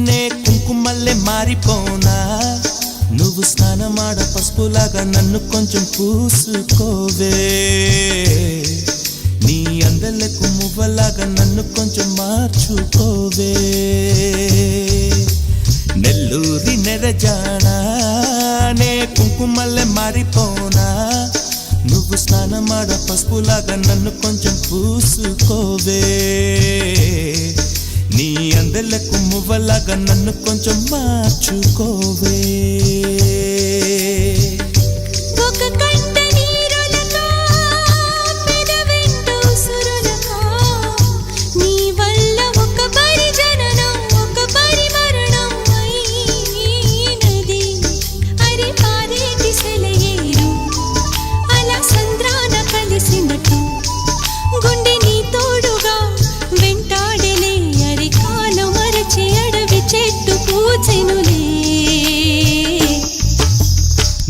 నే కుంకుమల్లే మారిపోనా నువ్వు స్నానమాడ పసుపులాగా నన్ను కొంచెం పూసుకోవే నీ అందలకు మువ్వలాగా నన్ను కొంచెం మార్చుకోవే నెల్లూరి నెరజానా నే కుంకుమల్లే మారిపోనా నువ్వు స్నానమాడ పసుపులాగా నన్ను కొంచెం పూసుకోవే నీ అందలకు మువ్వలాగా నన్ను కొంచెం మార్చుకోవే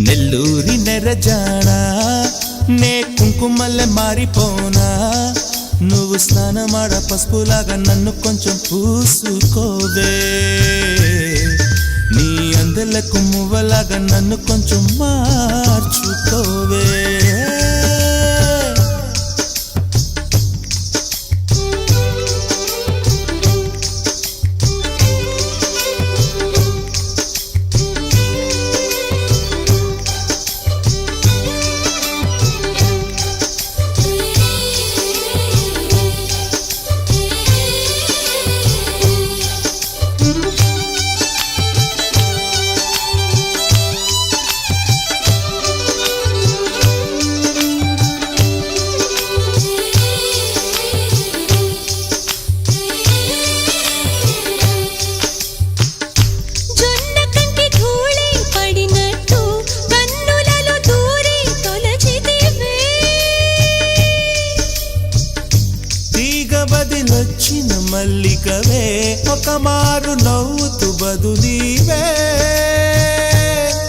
నెల్లూరి నెరజానా నే కుంకుమల్లే మారిపోనా నువ్వు స్నానమాడ పసుపులాగా నన్ను కొంచెం పూసుకోవే నీ అందలకు మువ్వలాగా నన్ను కొంచెం మార్చుకోవే బదిలొచ్చిన మల్లికవే ఒక మారు నవ్వుతూ బదులీవే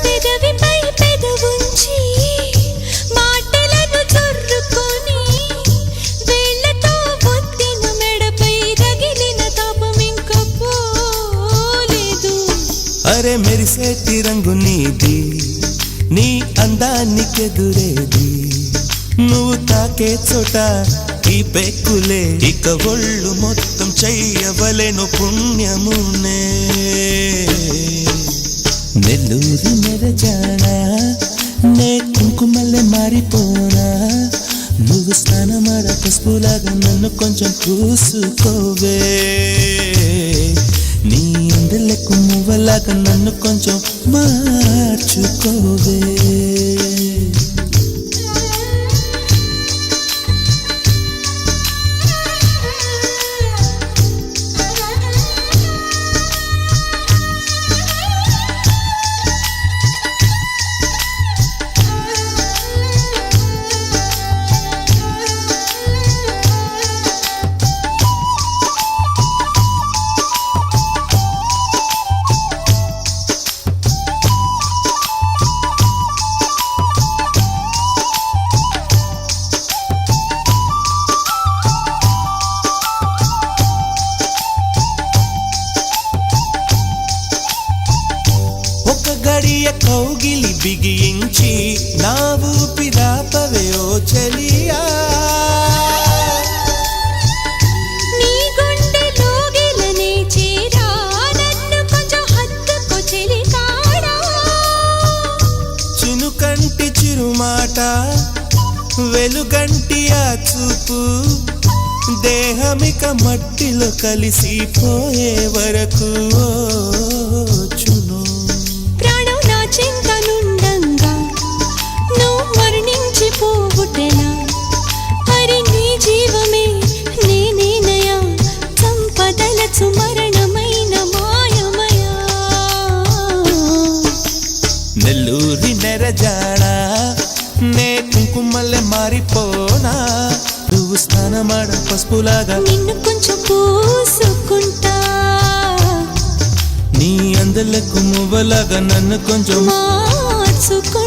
పెదవిపై పెదవుంచి మాటలను చొర్రుకొని వేళ్ళతో ఒత్తిన మెడపై రగిలిన తాపం ఇంక పోలేదు అరే మెరిసేటి రంగు నీది నీ అందానికెదురేది నువ్వు తాకే చోట ఈ బెక్కులే ఇక ఒళ్ళు మొత్తం చెయ్యవలెను పుణ్యమునే నెల్లూరి నెరజానా నే కుంకుమల్లే మారిపోనా నువ్వు స్నానమాడ పసుపులాగా నన్ను కొంచెం పూసుకోవే నీ అందలకు మువ్వలాగా నన్ను కొంచెం మార్చుకోవే గడియ కౌగిలి బిగించి నా ఊపిరాపవే ఓ చెలియా నీ గుండెలో గిలనే చేరా నన్ను కొంచెం హత్తుకో చెలికాడా చినుకంటి చిరుమాట వెలుగంటి ఆ చూపు దేహమిక మట్టిలో కలిసిపోయే వరకు చును చింతనుండంగా నువ్వు మరణించిపోవుటెలా హరి నీ జీవమే నేనేనయా సంపదలచు మరణమైన మాయమయా నెల్లూరి నెరజానా నే కుంకుమల్లే మారిపోనా నువ్వు స్నానమాడ పసుపులాగా నిన్ను కొంచెం పూసుకుంటా నీ అందలకు మువ్వలాగా నన్ను కొంచెం మార్చుకో